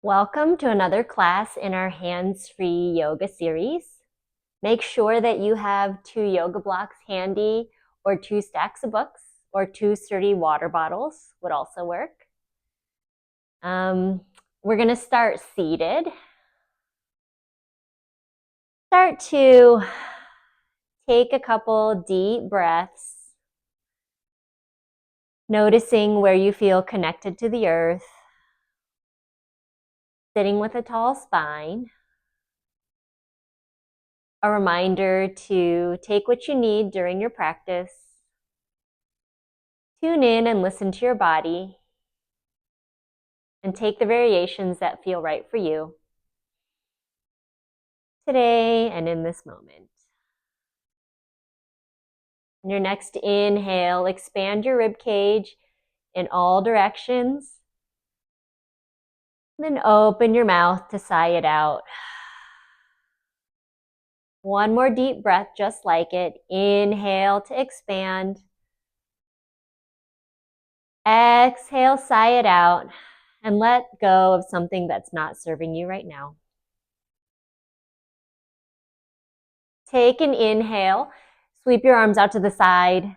Welcome to another class in our hands-free yoga series. Make sure that you have 2 yoga blocks handy, or 2 stacks of books, or 2 sturdy water bottles would also work. We're going to start seated. Start to take a couple deep breaths, noticing where you feel connected to the earth, sitting with a tall spine. A reminder to take what you need during your practice. Tune in and listen to your body and take the variations that feel right for you today and in this moment. In your next inhale, expand your rib cage in all directions. Then open your mouth to sigh it out. One more deep breath just like it. Inhale to expand. Exhale, sigh it out, and let go of something that's not serving you right now. Take an inhale, sweep your arms out to the side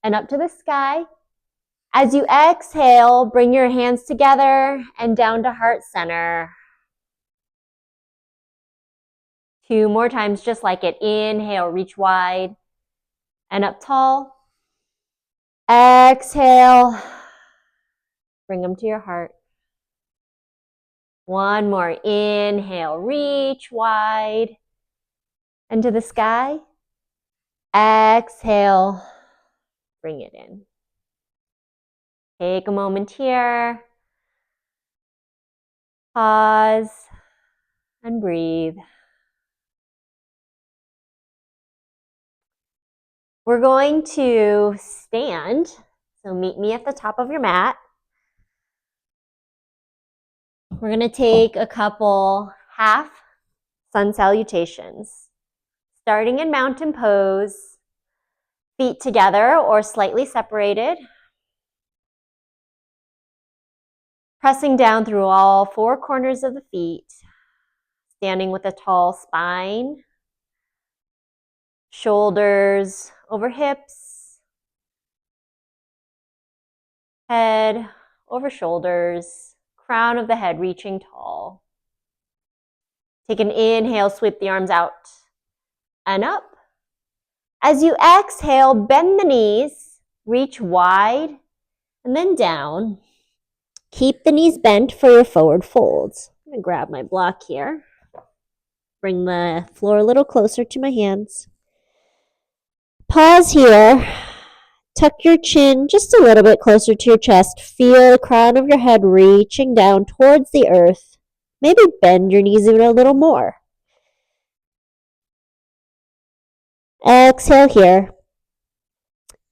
and up to the sky. As you exhale, bring your hands together and down to heart center. 2 more times just like it. Inhale, reach wide and up tall. Exhale, bring them to your heart. One more. Inhale, reach wide and to the sky. Exhale, bring it in. Take a moment here. Pause and breathe. We're going to stand, so meet me at the top of your mat. We're going to take a couple half sun salutations. Starting in mountain pose, feet together or slightly separated. Pressing down through all 4 corners of the feet. Standing with a tall spine. Shoulders over hips. Head over shoulders. Crown of the head reaching tall. Take an inhale, sweep the arms out and up. As you exhale, bend the knees, reach wide, and then down. Keep the knees bent for your forward folds. I'm going to grab my block here. Bring the floor a little closer to my hands. Pause here. Tuck your chin just a little bit closer to your chest. Feel the crown of your head reaching down towards the earth. Maybe bend your knees even a little more. Exhale here.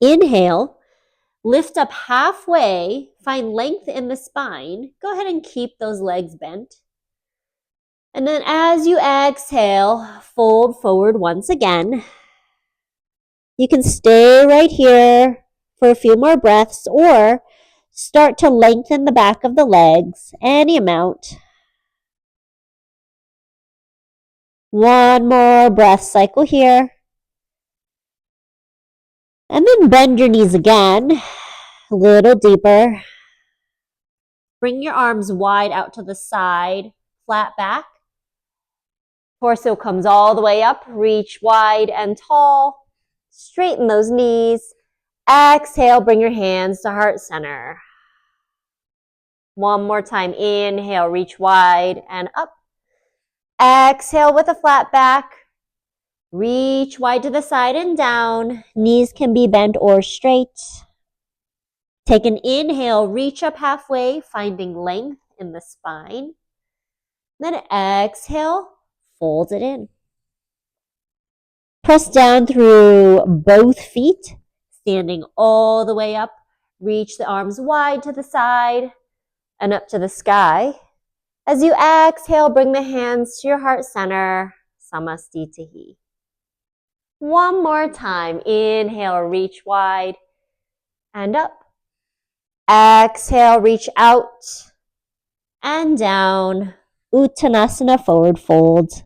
Inhale. Lift up halfway. Find length in the spine. Go ahead and keep those legs bent. And then as you exhale, fold forward once again. You can stay right here for a few more breaths or start to lengthen the back of the legs, any amount. One more breath cycle here. And then bend your knees again, a little deeper. Bring your arms wide out to the side, flat back. Torso comes all the way up, reach wide and tall. Straighten those knees. Exhale, bring your hands to heart center. One more time. Inhale, reach wide and up. Exhale with a flat back. Reach wide to the side and down. Knees can be bent or straight. Take an inhale, reach up halfway, finding length in the spine. Then exhale, fold it in. Press down through both feet, standing all the way up. Reach the arms wide to the side and up to the sky. As you exhale, bring the hands to your heart center, Samastitihi. One more time. Inhale, reach wide and up. Exhale, reach out. and down. Uttanasana, forward fold.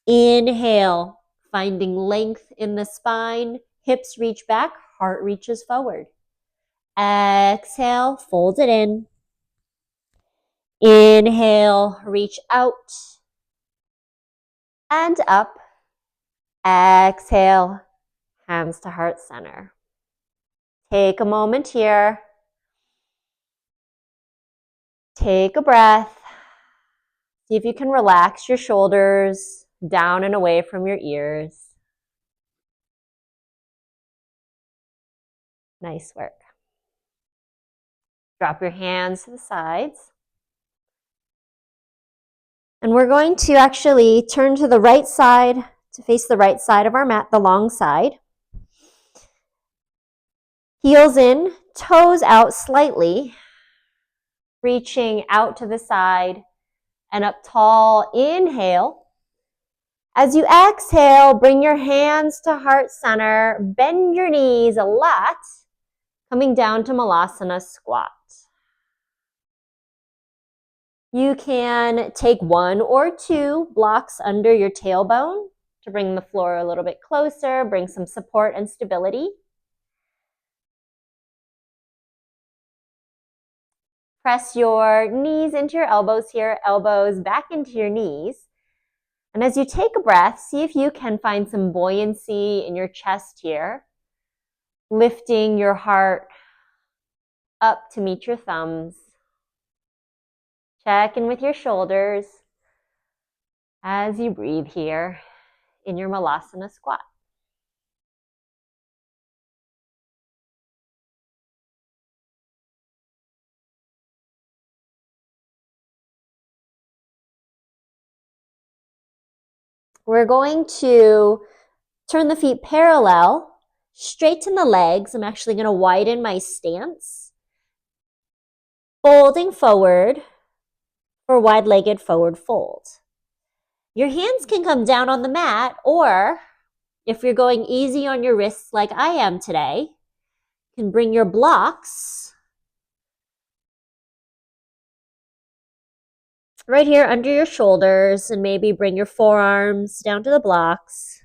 Inhale, finding length in the spine. Hips reach back, heart reaches forward. Exhale, fold it in. Inhale, reach out and up. Exhale, hands to heart center. Take a moment here. Take a breath. See if you can relax your shoulders down and away from your ears. Nice work. Drop your hands to the sides. And we're going to actually turn to the right side to face the right side of our mat, the long side. Heels in, toes out slightly, reaching out to the side and up tall. Inhale. As you exhale, bring your hands to heart center, bend your knees a lot, coming down to Malasana squat. You can take one or two blocks under your tailbone to bring the floor a little bit closer, bring some support and stability. Press your knees into your elbows here, elbows back into your knees. And as you take a breath, see if you can find some buoyancy in your chest here, lifting your heart up to meet your thumbs. Check in with your shoulders as you breathe here in your Malasana squat. We're going to turn the feet parallel, straighten the legs. I'm actually going to widen my stance. Folding forward for wide-legged forward fold. Your hands can come down on the mat, or if you're going easy on your wrists like I am today, you can bring your blocks right here under your shoulders and maybe bring your forearms down to the blocks.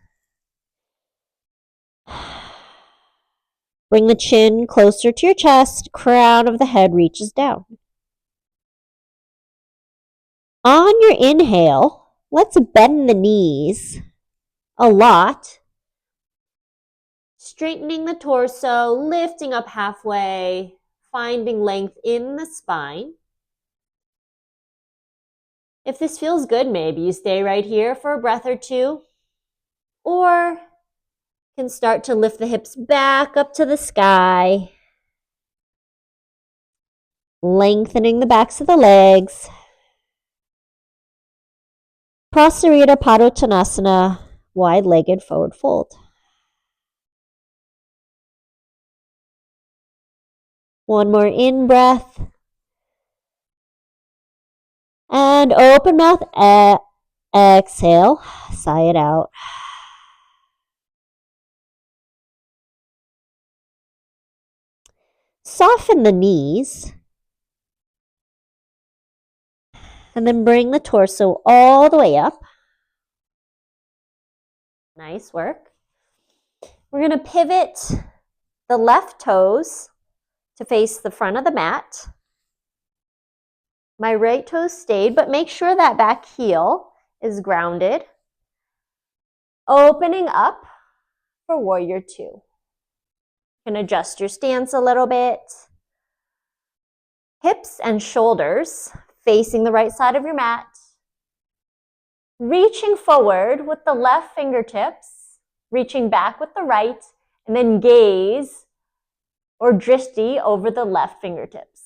Bring the chin closer to your chest, crown of the head reaches down. On your inhale, let's bend the knees a lot. Straightening the torso, lifting up halfway, finding length in the spine. If this feels good, maybe you stay right here for a breath or two, or can start to lift the hips back up to the sky, lengthening the backs of the legs. Prasarita Padottanasana, wide-legged forward fold. One more in breath. And open mouth, exhale, sigh it out. Soften the knees. And then bring the torso all the way up. Nice work. We're going to pivot the left toes to face the front of the mat. My right toe stayed, but make sure that back heel is grounded. Opening up for warrior two. You can adjust your stance a little bit. Hips and shoulders facing the right side of your mat. Reaching forward with the left fingertips, reaching back with the right, and then gaze or drishti over the left fingertips.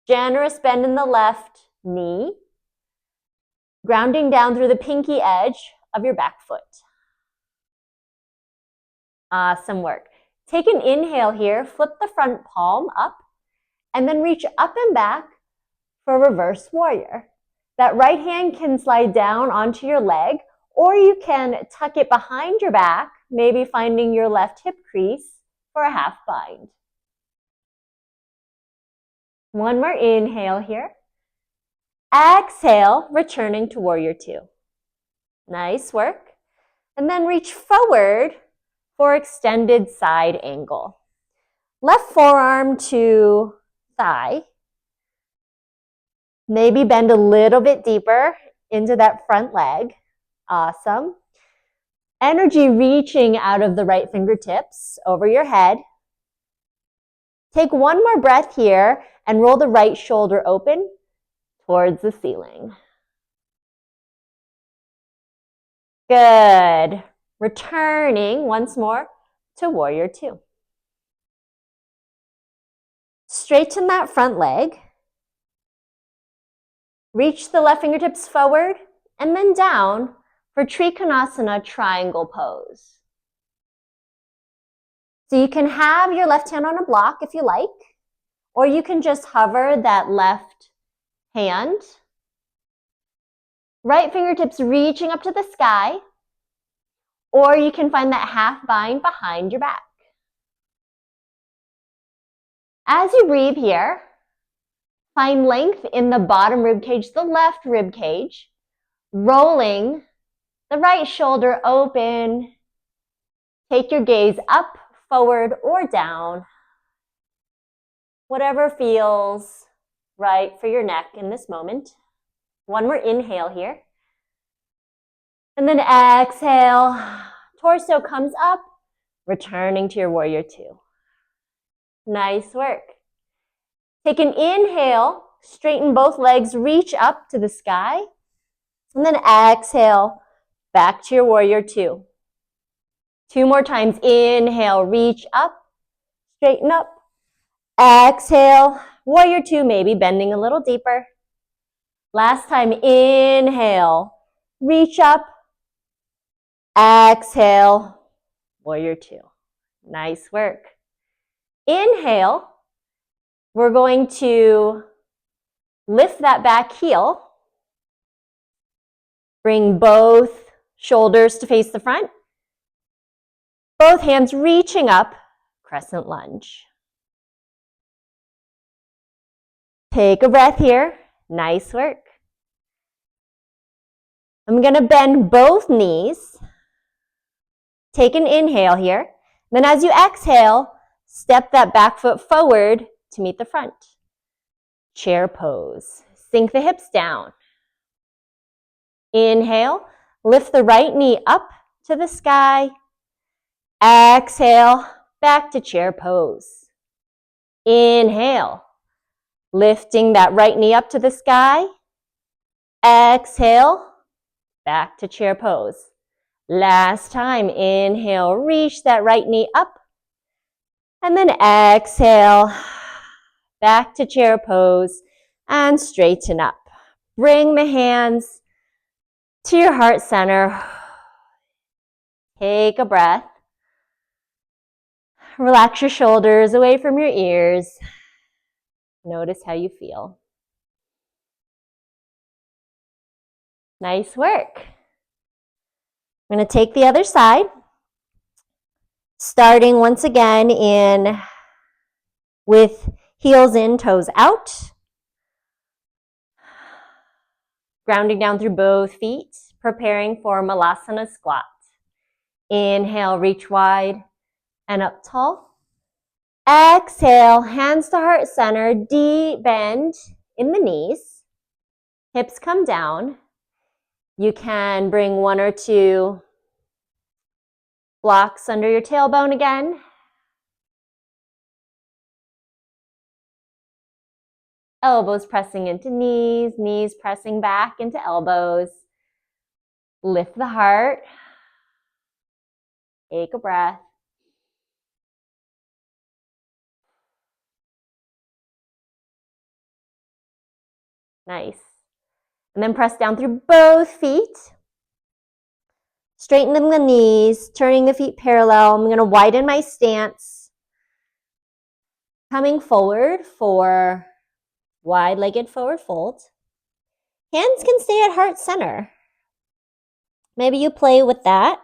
Generous bend in the left knee, grounding down through the pinky edge of your back foot. Awesome work. Take an inhale here, flip the front palm up, and then reach up and back for reverse warrior. That right hand can slide down onto your leg, or you can tuck it behind your back, maybe finding your left hip crease for a half bind. One more inhale here. Exhale, returning to warrior two. Nice work. And then reach forward for extended side angle. Left forearm to thigh. Maybe bend a little bit deeper into that front leg. Awesome. Energy reaching out of the right fingertips over your head. Take one more breath here and roll the right shoulder open towards the ceiling. Good. Returning once more to warrior two. Straighten that front leg. Reach the left fingertips forward and then down for Trikonasana triangle pose. So you can have your left hand on a block if you like, or you can just hover that left hand. Right fingertips reaching up to the sky, or you can find that half bind behind your back. As you breathe here, find length in the bottom rib cage, the left rib cage, rolling the right shoulder open. Take your gaze up, forward, or down. Whatever feels right for your neck in this moment. One more inhale here. And then exhale. Torso comes up, returning to your warrior two. Nice work. Take an inhale, straighten both legs, reach up to the sky. And then exhale, back to your warrior two. Two more times. Inhale, reach up, straighten up. Exhale, warrior two, maybe bending a little deeper. Last time, inhale, reach up. Exhale, warrior two. Nice work. Inhale, we're going to lift that back heel. Bring both shoulders to face the front. Both hands reaching up, crescent lunge. Take a breath here. Nice work. I'm going to bend both knees. Take an inhale here. Then as you exhale, step that back foot forward to meet the front. Chair pose. Sink the hips down. Inhale, lift the right knee up to the sky. Exhale, back to chair pose. Inhale, lifting that right knee up to the sky. Exhale, back to chair pose. Last time, inhale, reach that right knee up. And then exhale, back to chair pose and straighten up. Bring the hands to your heart center. Take a breath. Relax your shoulders away from your ears. Notice how you feel. Nice work. I'm going to take the other side. Starting once again with heels in, toes out. Grounding down through both feet, preparing for Malasana squat. Inhale, reach wide and up tall. Exhale, hands to heart center, deep bend in the knees. Hips come down. You can bring one or two blocks under your tailbone again. Elbows pressing into knees, knees pressing back into elbows. Lift the heart. Take a breath. Nice. And then press down through both feet. Straightening the knees, turning the feet parallel. I'm going to widen my stance. Coming forward for wide-legged forward fold. Hands can stay at heart center. Maybe you play with that.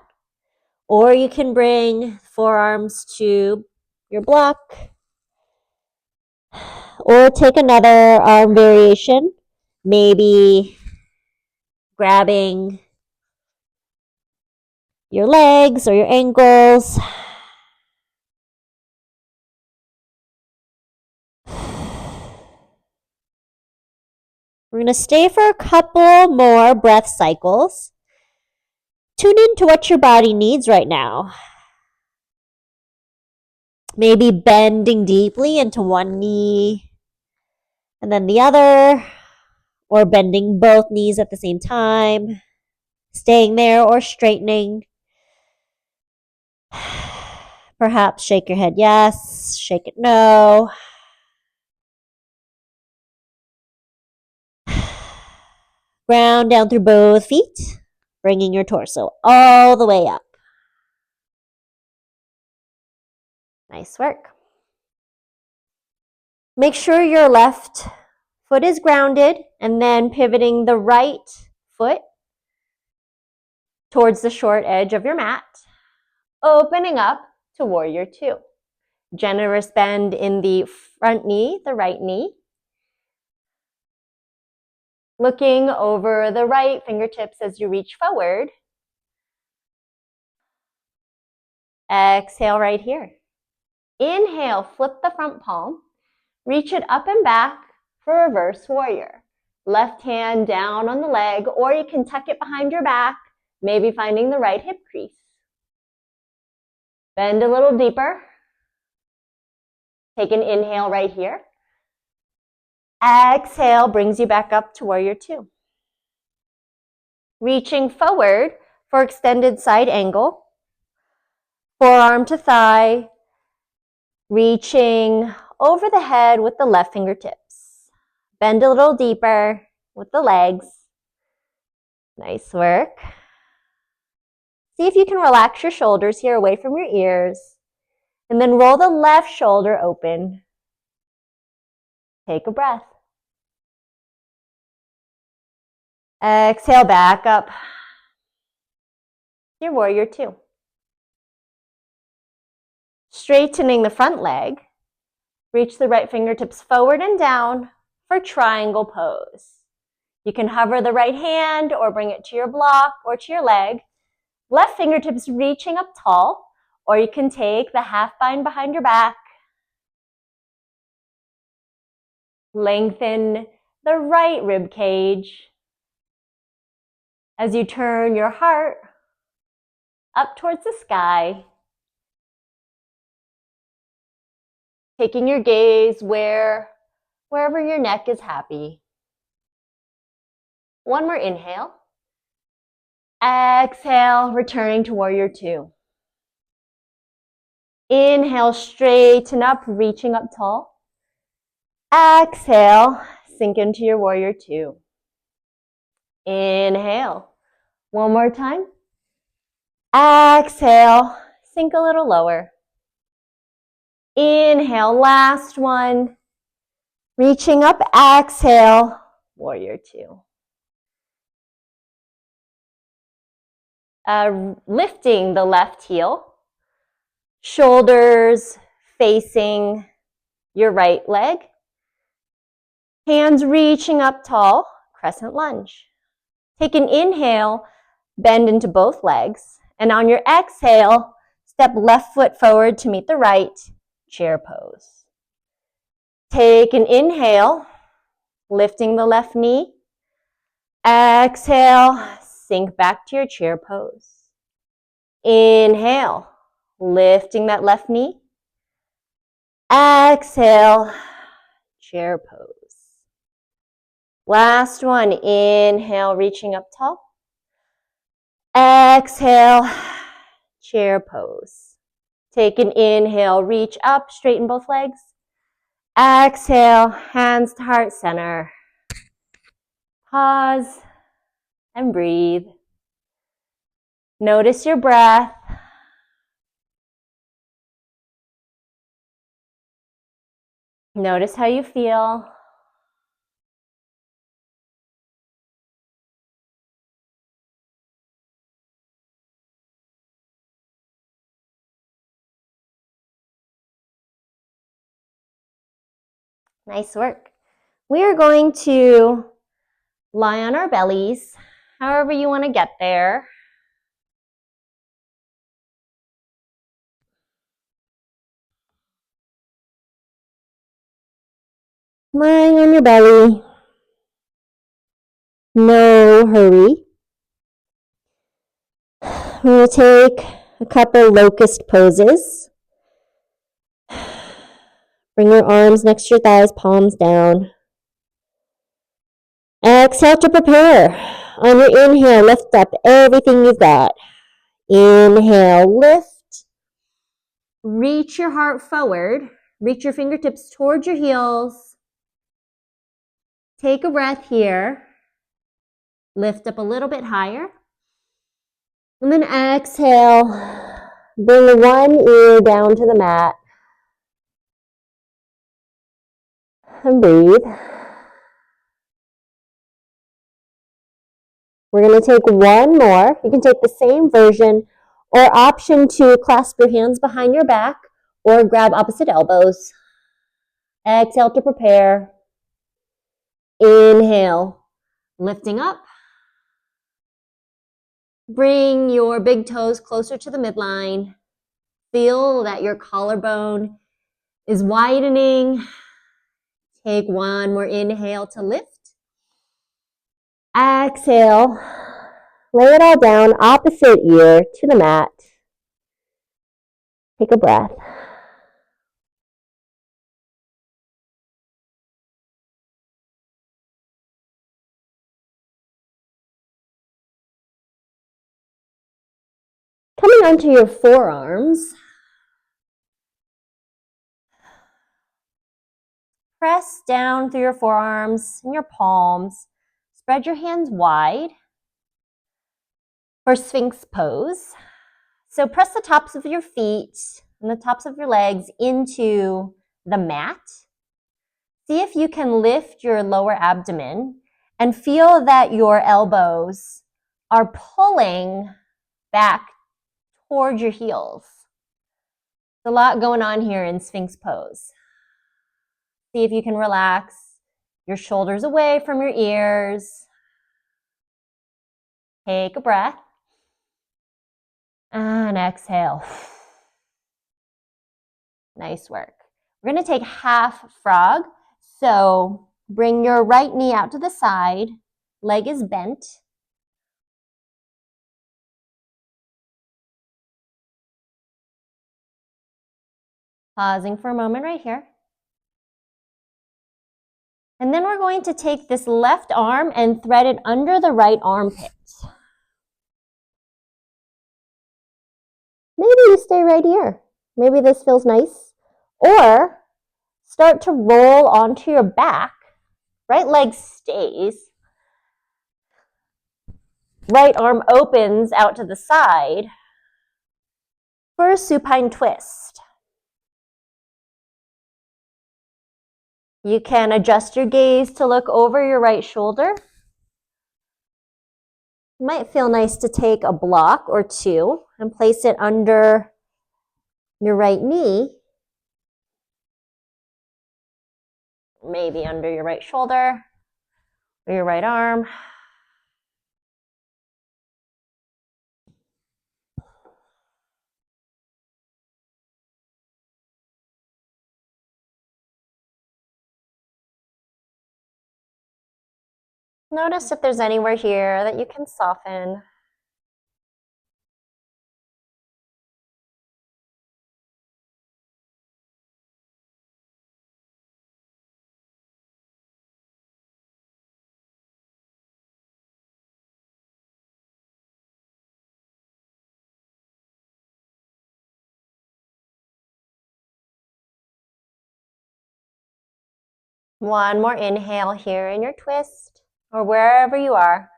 Or you can bring forearms to your block. Or take another arm variation, maybe grabbing your legs or your ankles. We're going to stay for a couple more breath cycles. Tune into what your body needs right now. Maybe bending deeply into one knee and then the other, or bending both knees at the same time, staying there or straightening. Perhaps shake your head yes, shake it no. Ground down through both feet, bringing your torso all the way up. Nice work. Make sure your left foot is grounded and then pivoting the right foot towards the short edge of your mat, opening up to warrior two. Generous bend in the front knee, the right knee. Looking over the right fingertips as you reach forward. Exhale right here. Inhale, flip the front palm. Reach it up and back for reverse warrior. Left hand down on the leg, or you can tuck it behind your back, maybe finding the right hip crease. Bend a little deeper. Take an inhale right here. Exhale brings you back up to warrior two. Reaching forward for extended side angle. Forearm to thigh. Reaching over the head with the left fingertips. Bend a little deeper with the legs. Nice work. See if you can relax your shoulders here away from your ears. And then roll the left shoulder open. Take a breath. Exhale back up. Your warrior two. Straightening the front leg. Reach the right fingertips forward and down for triangle pose. You can hover the right hand or bring it to your block or to your leg. Left fingertips reaching up tall, or you can take the half bind behind your back. Lengthen the right rib cage as you turn your heart up towards the sky. Taking your gaze wherever your neck is happy. One more inhale. Exhale, returning to warrior two. Inhale, straighten up, reaching up tall. Exhale, sink into your warrior two. Inhale. One more time. Exhale, sink a little lower. Inhale, last one. Reaching up, exhale, warrior two. Lifting the left heel. Shoulders facing your right leg. Hands reaching up tall, crescent lunge. Take an inhale, bend into both legs, and on your exhale, step left foot forward to meet the right, chair pose. Take an inhale, lifting the left knee. Exhale, sink back to your chair pose. Inhale, lifting that left knee. Exhale, chair pose. Last one, inhale, reaching up tall. Exhale, chair pose. Take an inhale, reach up, straighten both legs. Exhale, hands to heart center. Pause and breathe. Notice your breath. Notice how you feel. Nice work. We are going to lie on our bellies, however you want to get there. Lying on your belly. No hurry. I'm going to take a couple locust poses. Bring your arms next to your thighs, palms down. Exhale to prepare. On your inhale, lift up everything you've got. Inhale, lift. Reach your heart forward. Reach your fingertips towards your heels. Take a breath here. Lift up a little bit higher. And then exhale. Bring one ear down to the mat. And breathe. We're going to take one more. You can take the same version or option to clasp your hands behind your back or grab opposite elbows. Exhale to prepare. Inhale, lifting up. Bring your big toes closer to the midline. Feel that your collarbone is widening. Take one more inhale to lift. Exhale, lay it all down, opposite ear to the mat. Take a breath. Coming onto your forearms, press down through your forearms and your palms. Spread your hands wide for Sphinx pose. So press the tops of your feet and the tops of your legs into the mat. See if you can lift your lower abdomen and feel that your elbows are pulling back towards your heels. There's a lot going on here in Sphinx pose. See if you can relax your shoulders away from your ears. Take a breath. And exhale. Nice work. We're going to take half frog. So bring your right knee out to the side. Leg is bent. Pausing for a moment right here. And then we're going to take this left arm and thread it under the right armpit. Maybe you stay right here. Maybe this feels nice. Or start to roll onto your back. Right leg stays. Right arm opens out to the side for a supine twist. You can adjust your gaze to look over your right shoulder. It might feel nice to take a block or two and place it under your right knee, maybe under your right shoulder or your right arm. Notice if there's anywhere here that you can soften. One more inhale here in your twist or wherever you are.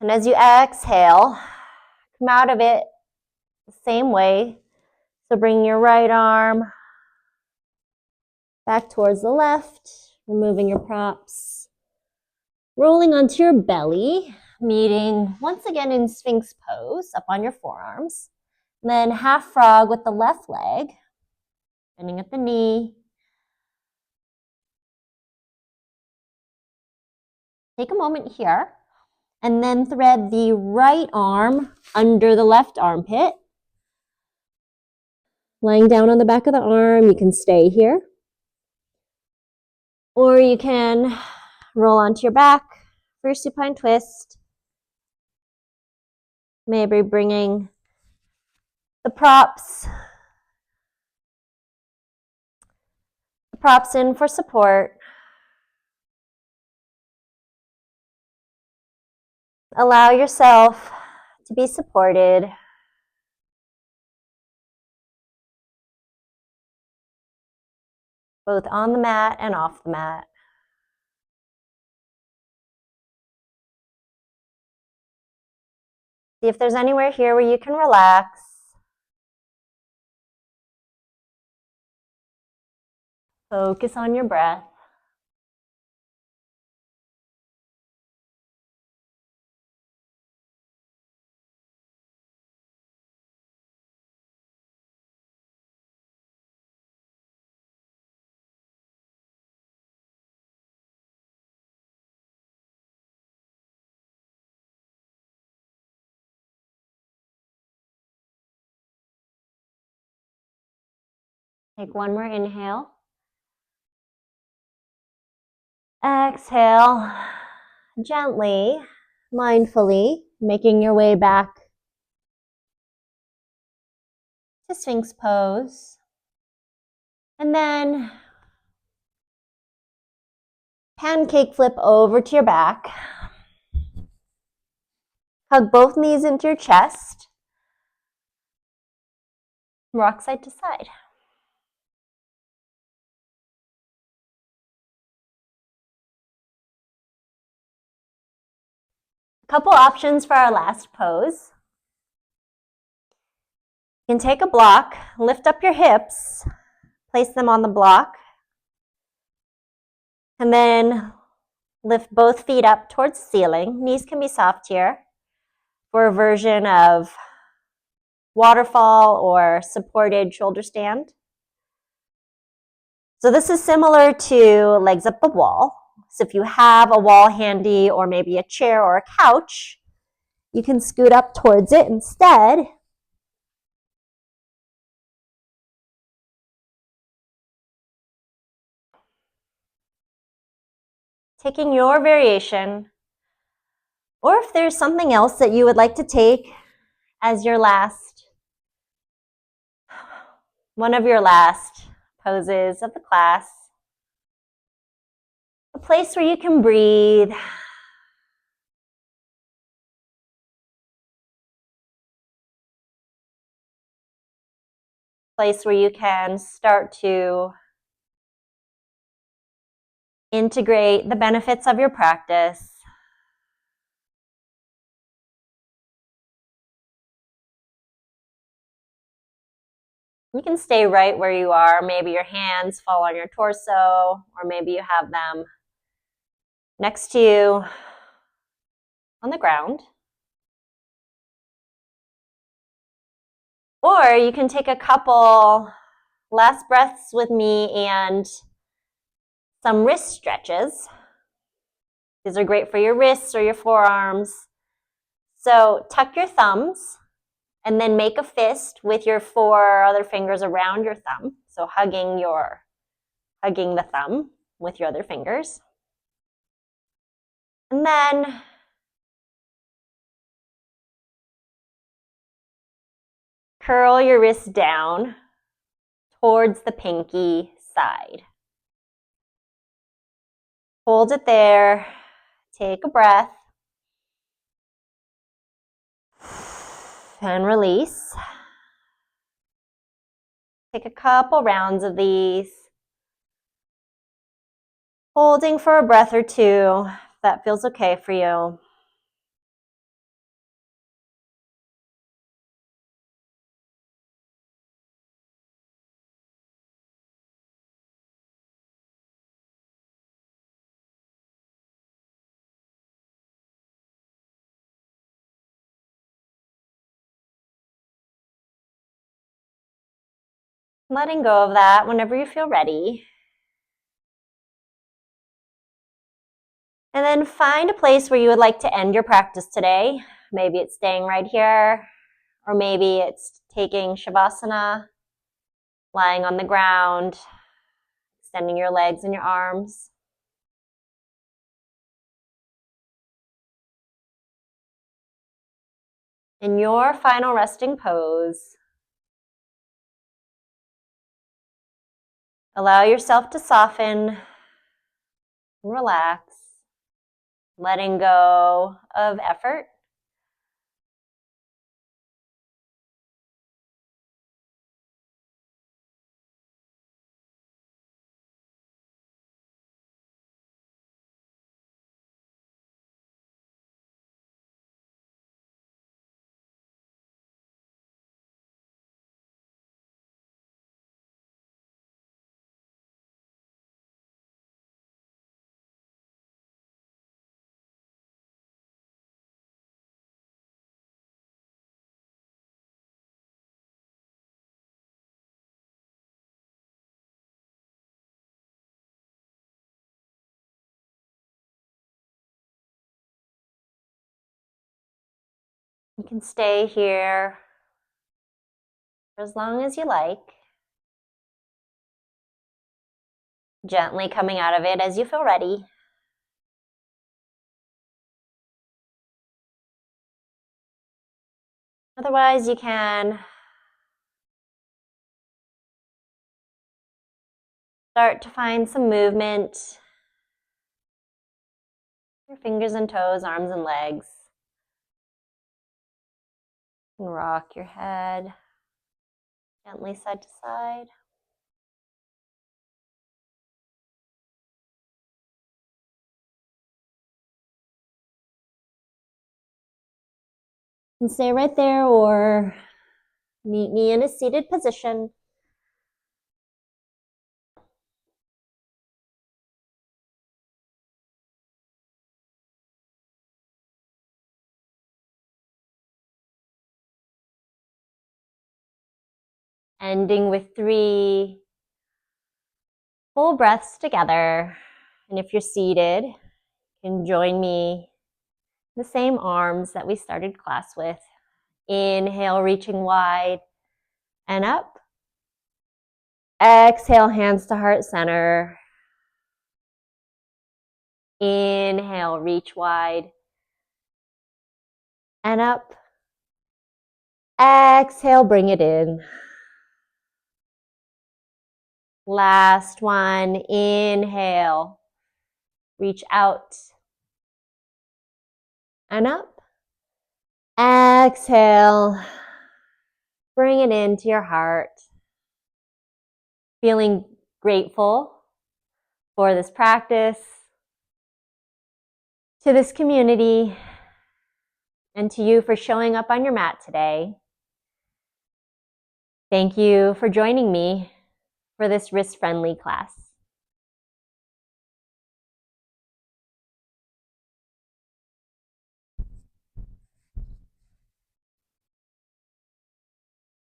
And as you exhale, come out of it the same way. So bring your right arm back towards the left, removing your props. Rolling onto your belly, meeting once again in Sphinx pose, up on your forearms. And then half frog with the left leg, bending at the knee. take a moment here and then thread the right arm under the left armpit. Lying down on the back of the arm, you can stay here. Or you can roll onto your back for your supine twist. Maybe bringing the props in for support. Allow yourself to be supported. Both on the mat and off the mat. See if there's anywhere here where you can relax. Focus on your breath. Take one more inhale. Exhale, gently, mindfully, making your way back to Sphinx pose. And then pancake flip over to your back. Hug both knees into your chest. Rock side to side. Couple options for our last pose. You can take a block, lift up your hips, place them on the block, and then lift both feet up towards the ceiling. Knees can be soft here for a version of waterfall or supported shoulder stand. So this is similar to legs up the wall. So if you have a wall handy or maybe a chair or a couch, you can scoot up towards it instead. Taking your variation, or if there's something else that you would like to take as your last, one of your last poses of the class. A place where you can breathe. Place where you can start to integrate the benefits of your practice. You can stay right where you are. Maybe your hands fall on your torso, or maybe you have them next to you on the ground. Or you can take a couple last breaths with me and some wrist stretches. These are great for your wrists or your forearms. So tuck your thumbs and then make a fist with your 4 other fingers around your thumb. So hugging the thumb with your other fingers. And then curl your wrist down towards the pinky side. Hold it there. Take a breath. And release. Take a couple rounds of these. Holding for a breath or two, if that feels okay for you. Letting go of that whenever you feel ready. And then find a place where you would like to end your practice today. Maybe it's staying right here, or maybe it's taking Shavasana, lying on the ground, extending your legs and your arms. In your final resting pose, allow yourself to soften and relax, letting go of effort. You can stay here for as long as you like, gently coming out of it as you feel ready. Otherwise, you can start to find some movement. Your fingers and toes, arms and legs. And rock your head gently side to side. And stay right there or meet me in a seated position. Ending with 3 full breaths together. And if you're seated, you can join me in the same arms that we started class with. Inhale, reaching wide and up. Exhale, hands to heart center. Inhale, reach wide and up. Exhale, bring it in. Last one, inhale, reach out and up. Exhale, bring it into your heart. Feeling grateful for this practice, to this community, and to you for showing up on your mat today. Thank you for joining me for this wrist-friendly class.